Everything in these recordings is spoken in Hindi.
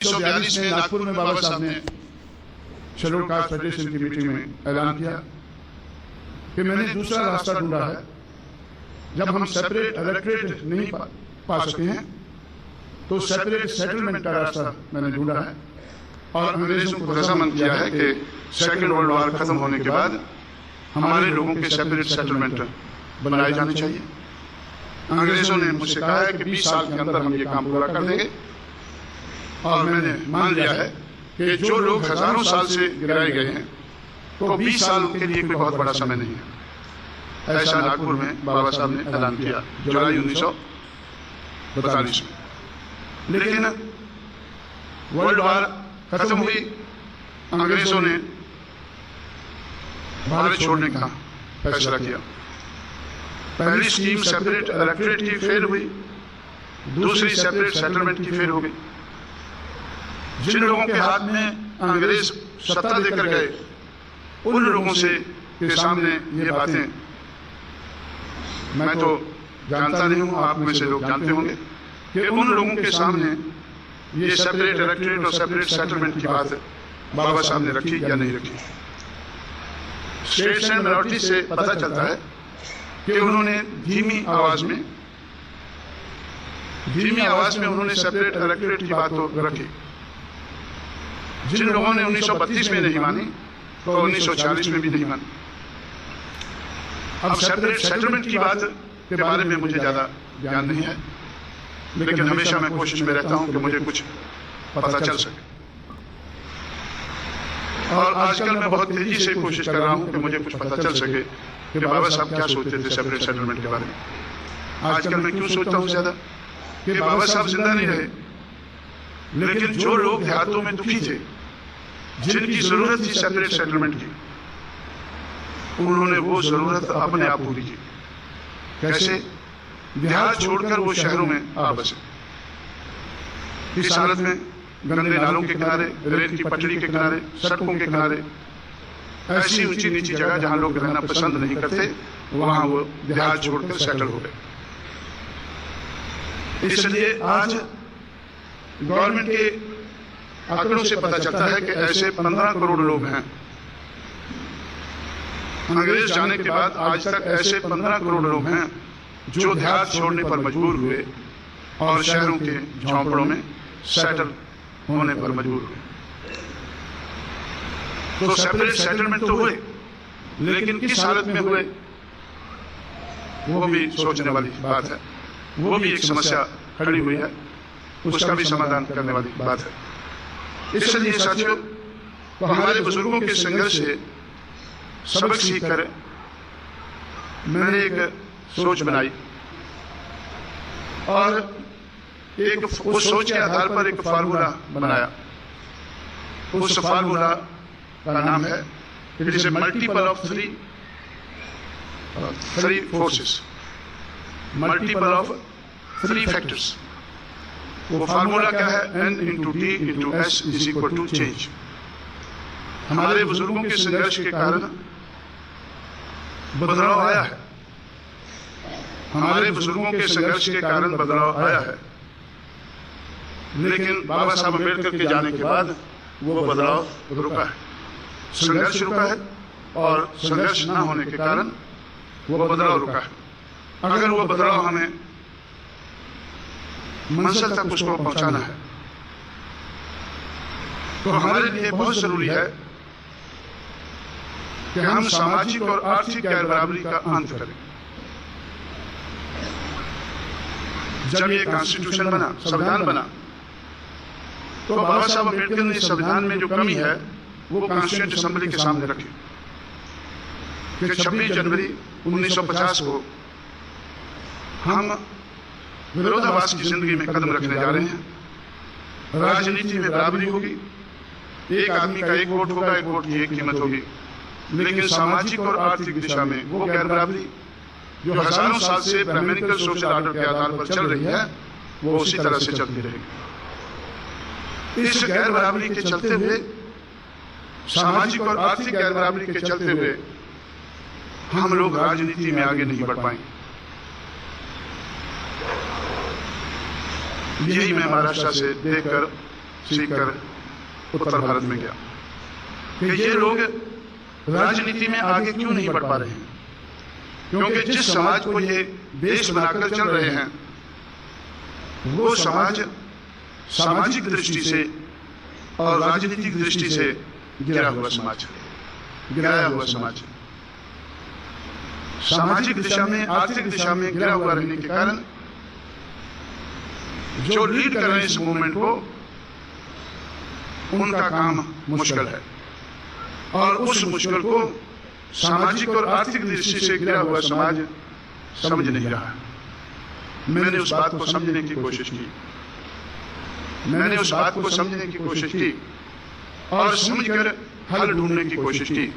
1942 में नागपुर में बाबा साहब ने शेड्यूल्ड कास्ट फेडरेशन की मीटिंग में ऐलान किया कि मैंने दूसरा रास्ता ढूंढा है। जब हम सेपरेट इलेक्टोरेट नहीं पा सके हैं तो सेपरेट सेटलमेंट का रास्ता मैंने ढूंढा है और अंग्रेजों को रजामंद किया है कि सेकेंड वर्ल्ड वॉर खत्म होने के बाद हमारे लोगों के सेपरेट सेटलमेंट बनाए जाने चाहिए। अंग्रेजों ने मुझसे कहा है कि 20 साल के अंदर हम ये काम पूरा कर देंगे और मैंने मान लिया है कि जो लोग हजारों साल से गिराए गए हैं तो 20 साल के लिए कोई बहुत बड़ा समय नहीं है। ऐसा नागपुर में बाबा साहब ने ऐलान किया जुलाई 1942 में। लेकिन वर्ल्ड वॉर खत्म हुई, अंग्रेजों ने भारत छोड़ने का फैसला किया। पहली स्कीम सेपरेट इलेक्टोरेट की फेल हुई, दूसरी सेपरेट सेटलमेंट की फेल हो गई। जिन लोगों के हाथ में अंग्रेज सत्ता देकर गए उन लोगों से के सामने ये बातें मैं तो जानता नहीं हूं, आप में से लोग जानते होंगे कि उन लोगों के सामने ये सेपरेट इलेक्टोरेट और सेपरेट सेटलमेंट की बात बाबा साहब ने रखी या नहीं रखी। स्टेट्स एंड माइनॉरिटीज से पता चलता है कि उन्होंने धीमी आवाज में उन्होंने सेपरेट इलेक्टोरेट की बात तो रखी। जिन लोगों ने 1932 में नहीं मानी तो 1940 में भी नहीं मानी। अब सेपरेट सेटलमेंट की बात के बारे में मुझे ज्यादा ज्ञान नहीं है, लेकिन हमेशा मैं कोशिश में रहता हूं कि मुझे कुछ पता चल सके। और आजकल मैं बहुत तेजी से कोशिश कर रहा हूं कि मुझे कुछ पता चल सके कि बाबा साहब क्या सोचते थे सेपरेट सेटलमेंट के बारे में। आजकल मैं क्यों सोचता हूं ज्यादा कि बाबा साहब जिंदा नहीं रहे, लेकिन जो लोग देहातों में दुखी थे, जिनकी जरूरत थी सेपरेट सेटलमेंट की, उन्होंने वो जरूरत अपने आप पूरी की। कैसे? देहात छोड़कर वो शहरों में आ बसे। इस हालत में गंदे नालों के किनारे, रेल की पटरी के किनारे, सड़कों के किनारे, ऐसी ऊंची नीची जगह जहां लोग रहना पसंद नहीं करते, वहां वो देहात छोड़कर सेटल हो गए। इसलिए आज गवर्नमेंट के आंकड़ों से पता चलता है कि ऐसे 15 करोड़ लोग हैं। अंग्रेज जाने के बाद आज तक ऐसे 15 करोड़ लोग हैं जो देहात छोड़ने पर मजबूर हुए और शहरों के झोंपड़ों में सेटल होने पर मजबूर हुए। तो सेपरेट सेटलमेंट तो हुए, लेकिन किस हालत में हुए वो भी सोचने वाली बात है। वो भी एक समस्या खड़ी हुई है, उसका भी समाधान करने वाली बात है। इसलिए साथियों, तो हमारे बुजुर्गों के संघर्ष से सबक सीखकर मैंने एक सोच बनाई और उस सोच के आधार पर एक फार्मूला बनाया। उस फार्मूला का नाम है it is a multiple of three forces, multiple of three factors. वो फार्मूला क्या है? N into D into S is equal to change। हमारे बुजुर्गों के संघर्ष के कारण बदलाव आया है। हमारे बुजुर्गों के संघर्ष के कारण बदलाव आया है, लेकिन बाबा साहब अम्बेडकर के जाने के बाद वो बदलाव रुका है, संघर्ष रुका है और संघर्ष न होने के कारण वो बदलाव रुका है। अगर वो बदलाव हमें मंजिल तक उसको पहुंचाना है तो हमारे लिए बहुत जरूरी है कि हम सामाजिक और आर्थिक गैर बराबरी का अंत करें। जब ये कॉन्स्टिट्यूशन बना, संविधान बना, तो बाबा साहब अम्बेडकर ने संविधान में जो कमी है वो कॉन्स्टिट्यूएंट असेंबली के सामने रखी कि 26 जनवरी 1950 को हम विरोधाभास की जिंदगी में कदम रखने जा रहे हैं। राजनीति में बराबरी होगी, एक आदमी का एक वोट होगा, एक वोट की एक कीमत होगी, लेकिन सामाजिक और आर्थिक दिशा में वो गैर बराबरी जो हजारों साल से ब्राह्मणिकल सोशल ऑर्डर के आधार पर चल रही है वो उसी तरह से चलती रहेगी। इस गैर बराबरी के चलते हुए, सामाजिक और आर्थिक गैर बराबरी के चलते हुए हम लोग राजनीति में आगे नहीं बढ़ पाएंगे। यही मैं महाराष्ट्र से देखकर सीखकर उत्तर भारत में गया कि ये लोग राजनीति में आगे क्यों नहीं बढ़ पा रहे हैं, क्योंकि जिस समाज को ये देश बनाकर चल रहे हैं वो समाज सामाजिक दृष्टि से और राजनीतिक दृष्टि से गिरा हुआ समाज है, गिराया हुआ समाज है। सामाजिक दिशा में, आर्थिक दिशा में गिरा हुआ रहने के कारण जो लीड कर रहे हैं इस मूवमेंट को, उनका काम मुश्किल है और उस मुश्किल को सामाजिक और आर्थिक दृष्टि से गिरा हुआ समाज समझ नहीं रहा। मैंने उस बात को समझने की कोशिश की, मैंने उस बात को समझने की कोशिश की और समझकर हल ढूंढने की कोशिश की।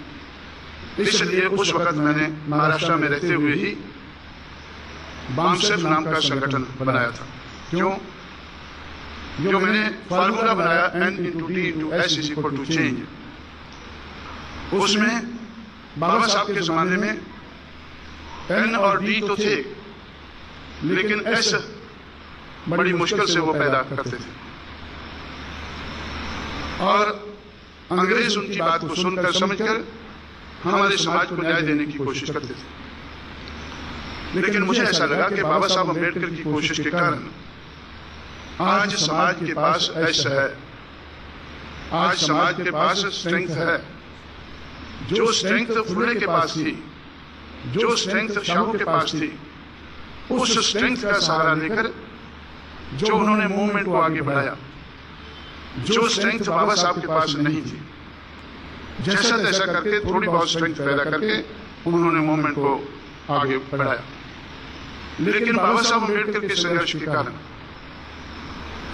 इसलिए उस वक्त मैंने महाराष्ट्र में रहते हुए ही बामसेफ नाम का संगठन बनाया था। क्यों? जो मैंने फार्मूला बनाया N/T/S=चेंज, उसमें बाबा साहब के जमाने में N और D तो थे, लेकिन S बड़ी मुश्किल से वो पैदा करते थे और अंग्रेज उनकी बात को सुनकर समझकर हमारे समाज को न्याय देने की कोशिश करते थे। लेकिन मुझे ऐसा लगा कि बाबा साहब अम्बेडकर की कोशिश के कारण आज समाज के पास ऐसा है, आज समाज के पास स्ट्रेंथ है। जो स्ट्रेंथ फुले के पास थी, जो स्ट्रेंथ शाहू के पास थी, उस स्ट्रेंथ का सहारा लेकर जो उन्होंने मूवमेंट को आगे बढ़ाया, जो स्ट्रेंथ बाबा साहब के पास नहीं थी, जैसा तैसा करके थोड़ी बहुत स्ट्रेंथ पैदा करके उन्होंने मूवमेंट को आगे बढ़ाया। लेकिन बाबा साहब अम्बेडकर के संघर्ष के कारण,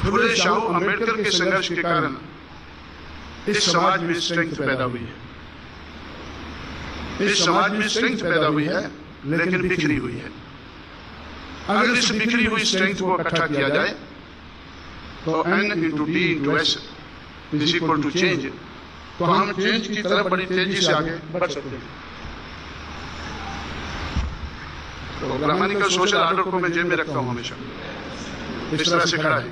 फुले शाहू अम्बेडकर के संघर्ष के कारण इस समाज में स्ट्रेंथ पैदा हुई है, इस समाज में स्ट्रेंथ पैदा हुई है, लेकिन बिखरी हुई है। अगर इस बिखरी हुई स्ट्रेंथ को इकट्ठा किया जाए तो N/T/S=चेंज, तो हम चेंज की तरफ बड़ी तेजी से आगे बढ़ सकते हैं। तो ब्राह्मणिकल सोशल ऑर्डर को मैं जेब में रखता हूं हमेशा, इस तरह से खड़ा है।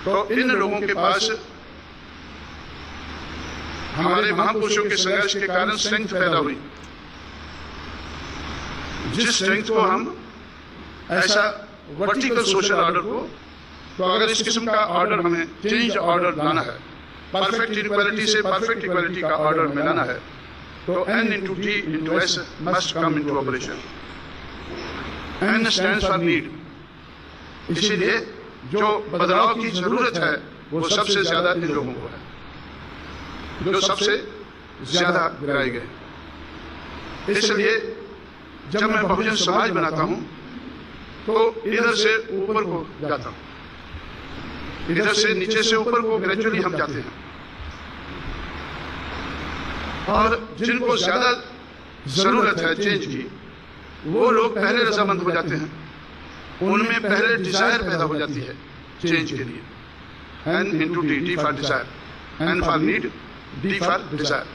तो इन लोगों के पास हमारे महापुरुषों के संघर्ष के कारण स्ट्रेंथ पैदा हुई, जिस स्ट्रेंथ को हम ऐसा वर्टिकल सोशल ऑर्डर को, तो अगर इस किस्म का ऑर्डर हमें चेंज ऑर्डर लाना है, परफेक्ट इक्वालिटी से परफेक्ट इक्वालिटी का ऑर्डर में लाना है, तो N/T/S must come into operation. N stands for need. इसीलिए जो बदलाव की जरूरत है वो सबसे ज्यादा इन लोगों को है, जो सबसे ज्यादा गिराए गए। इसलिए जब मैं बहुजन समाज बनाता हूं तो इधर से ऊपर को जाता हूं, इधर से नीचे से ऊपर को ग्रेजुअली हम जाते हैं। और जिनको ज्यादा जरूरत है चेंज की, वो लोग पहले रजामंद हो जाते हैं, उनमें पहले डिजायर पैदा हो जाती है चेंज के लिए। N/T, T for Dzire, N for need, D for Dzire.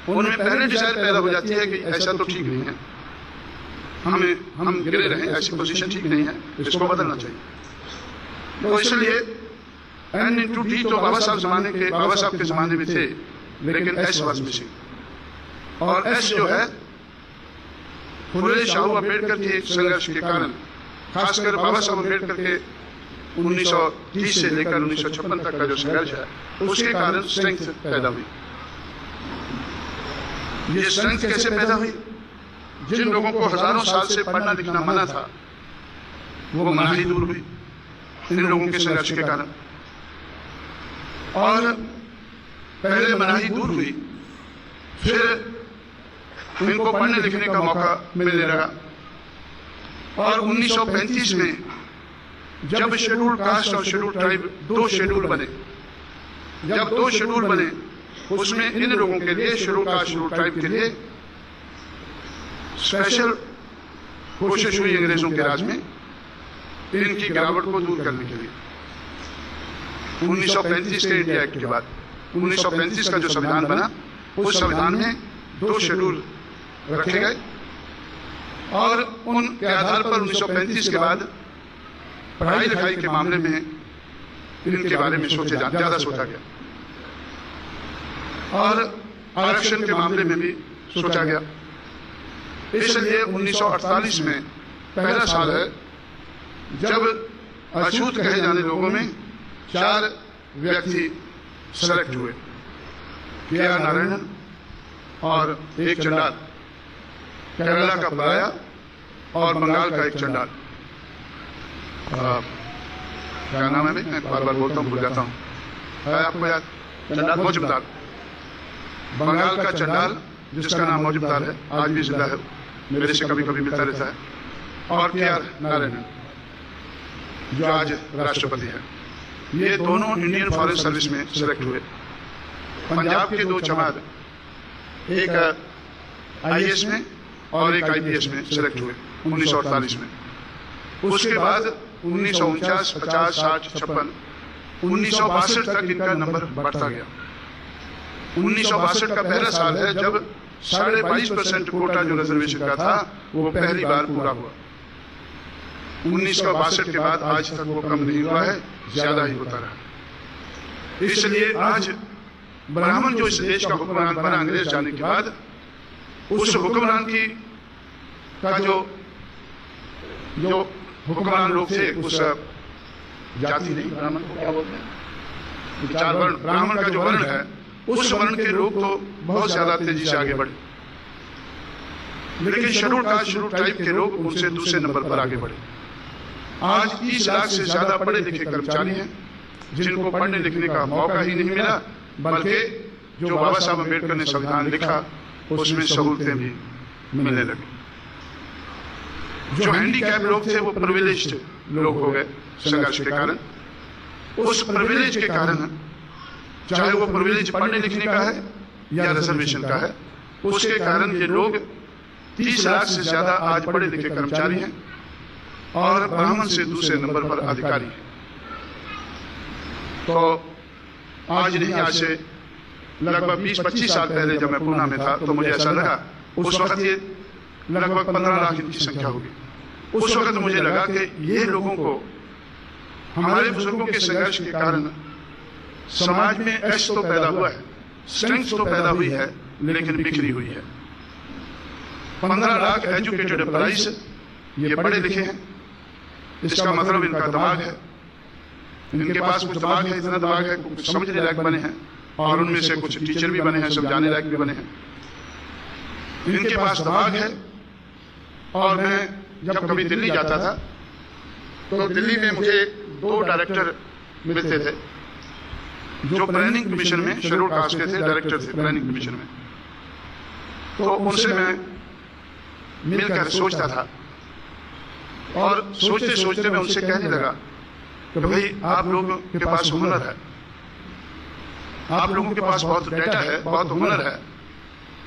उनमें पहले डिजायर पैदा हो जाती है कि ऐसा तो ठीक नहीं है, हम गिरे रहे, ऐसी पोजीशन ठीक नहीं है, इसको बदलना चाहिए। तो इसलिए N/T तो बाबा साहब के जमाने में थे, लेकिन S वाज मिसिंग। और S जो है फुले शाहू अम्बेडकर के संघर्ष के कारण, खासकर बाबा साहब अम्बेडकर के 1930 से लेकर 1956 तक का जो संघर्ष है, उसके कारण स्ट्रेंथ पैदा हुई। ये स्ट्रेंथ कैसे पैदा हुई? जिन लोगों को हजारों साल से पढ़ना लिखना मना था, वो मनाही दूर हुई इन लोगों के संघर्ष के कारण। और पहले मनाही दूर हुई, फिर इनको पढ़ने लिखने का मौका मिलने लगा। और 1935 में जब शेड्यूल कास्ट और शेड्यूल ट्राइब दो शेड्यूल बने, जब दो शेड्यूल बने, उसमें इन लोगों के लिए, शेड्यूल कास्ट शेड्यूल ट्राइब के लिए स्पेशल कोशिश हुई अंग्रेजों के राज में इनकी गिरावट को दूर करने के लिए। 1935 के इंडिया एक्ट के बाद 1935 का जो संविधान बना, उस संविधान में दो शेड्यूल रखे गए और उनके आधार पर 1935 के बाद पढ़ाई लिखाई के मामले में इनके बारे में ज़्यादा सोचा गया, और आरक्षण के मामले में भी सोचा गया। इसलिए 1948 में पहला साल है जब अछूत कहे जाने लोगों में 4 व्यक्ति सेलेक्ट हुए, के.आर. नारायणन और एक चंडाल, केरला का पलाया और बंगाल का एक चंडाल। क्या नाम है भाई, मैं बार बार बोलता हूँ, भूल जाता हूँ, है आपको याद? चंडाल मौजूदार, बंगाल का चंडाल जिसका नाम मौजूदार है, आज भी जिंदा है, मेरे से कभी कभी मिलता रहता है, और के.आर. नारायणन जो आज राष्ट्रपति है। ये दोनों इंडियन फॉरेन सर्विस में सिलेक्ट हुए। पंजाब के 2 चमार, एक आईएएस में और एक आईपीएस में सिलेक्ट हुए 1948 में। उसके बाद 1949, 50, 60, 56, 1962 तक इनका नंबर बढ़ता गया। 1962 का पहला साल है जब 22.5% कोटा जो रिजर्वेशन का था वो पहली बार पूरा हुआ। 1962 के बाद आज तक वो कम नहीं हुआ है, ज्यादा ही होता रहा। इसलिए आज ब्राह्मण जो इस देश का हुक्मरान बना अंग्रेज जाने के बाद, उस हुक्मरान की का जो हुक्मरान लोग थे, उस जाति नहीं, ब्राह्मण को क्या बोलते हैं, 4 वर्ण, ब्राह्मण का जो वर्ण है, उस वर्ण के लोग तो बहुत ज्यादा तेजी से आगे बढ़े, लेकिन शेड्यूल कास्ट, शेड्यूल ट्राइब के लोग उनसे दूसरे नंबर पर आगे बढ़े। आज 30 लाख से ज्यादा पढ़े लिखे कर्मचारी हैं जिनको पढ़ने लिखने का मौका ही नहीं मिला, बल्कि जो बाबा साहब अम्बेडकर ने संविधान लिखा उसमें सहूलतें भी मिलने लगी। जो हैंडीकैप लोग थे वो प्रिविलेज्ड लोग हो गए संघर्ष के कारण। उस प्रिविलेज के कारण, चाहे वो प्रिविलेज पढ़ने लिखने का है या रिजर्वेशन का है, उसके कारण ये लोग 30 लाख से ज्यादा आज पढ़े लिखे कर्मचारी हैं और ब्राह्मण से दूसरे नंबर पर अधिकारी हैं। तो आज नहीं, आज से लगभग 20-25 साल पहले जब मैं पूना में था तो मुझे ऐसा लगा, उस वक्त ये लगभग 15 लाख इनकी संख्या होगी। उस वक्त मुझे लगा कि ये लोगों को हमारे बुजुर्गों के संघर्ष के कारण समाज में ऐश तो पैदा हुआ है, स्ट्रेंथ तो पैदा हुई है, लेकिन बिखरी हुई है। 15 लाख एजुकेटेड एम्प्लॉइज, ये पढ़े लिखे हैं, इसका मतलब इनका दिमाग है, इनके पास कुछ दिमाग है, इतना दिमाग है, कुछ समझने लायक बने हैं, और उनमें से कुछ टीचर भी बने हैं, समझाने लायक भी बने हैं। इनके पास दिमाग है। और मैं जब कभी दिल्ली जाता था तो दिल्ली में मुझे 2 डायरेक्टर मिलते थे जो प्लानिंग कमीशन में शेड्यूल कास्ट के थे, डायरेक्टर थे प्लानिंग कमीशन में। तो उनसे मैं मिलकर सोचता था, और सोचते सोचते मैं उनसे कहने लगा कि भाई आप लोगों के पास हुनर है, आप लोगों के पास बहुत डेटा है, बहुत हुनर है,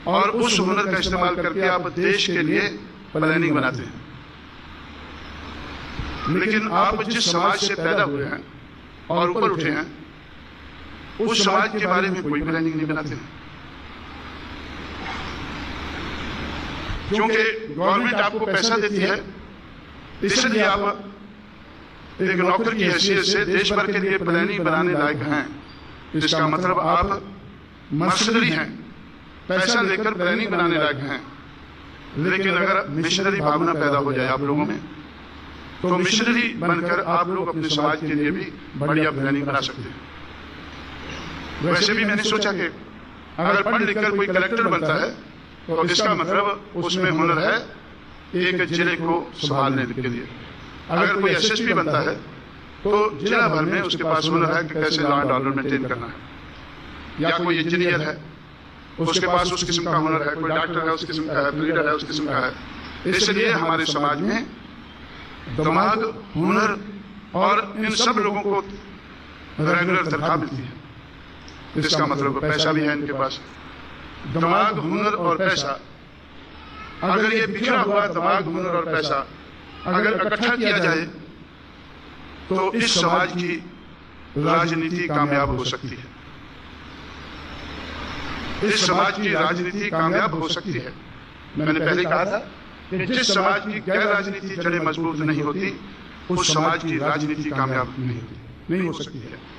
और उस हुनर का इस्तेमाल करके आप देश के लिए प्लानिंग बनाते हैं। लेकिन आप जिस समाज से पैदा हुए हैं और ऊपर उठे हैं, उस समाज के बारे में कोई प्लानिंग नहीं बनाते हैं, क्योंकि गवर्नमेंट आपको पैसा देती है, इसलिए आप एक नौकर की हैसियत से देश भर के लिए प्लानिंग बनाने लायक हैं। इसका मतलब आप मर्सनरी हैं, पैसा लेकर प्लानिंग बनाने लायक हैं। लेकिन अगर मिशनरी भावना पैदा हो जाए आप लोगों में, तो मिशनरी बनकर आप लोग अपने समाज के लिए भी बढ़िया प्लानिंग बना सकते हैं। वैसे भी मैंने सोचा कि अगर पढ़ लिख कर कोई कलेक्टर बनता है तो इसका मतलब उसमें हुनर है एक जिले को संभालने के लिए। अगर कोई एसएसपी बनता है तो जिला भर में उसके पास हुनर है कि कैसे लॉ एंड ऑर्डर मेंटेन करना है, या कोई इंजीनियर है उसके पास उस किस्म का हुनर है, कोई डॉक्टर है उस किस्म का है, लीडर है उस किस्म का है। इसलिए हमारे समाज में दिमाग, हुनर और इन सब लोगों को रेगुलर तनख्वाह मिलती है। इसका मतलब पैसा भी है इनके पास। दिमाग, हुनर और पैसा, अगर ये बिखरा हुआ दिमाग, हुनर और पैसा अगर इकट्ठा किया जाए तो इस समाज की राजनीति कामयाब हो सकती है। इस समाज की राजनीति कामयाब हो सकती है। मैंने पहले कहा था कि जिस समाज की गैर राजनीति जड़ें मजबूत नहीं होती, उस समाज की राजनीति कामयाब नहीं होती। नहीं हो सकती है।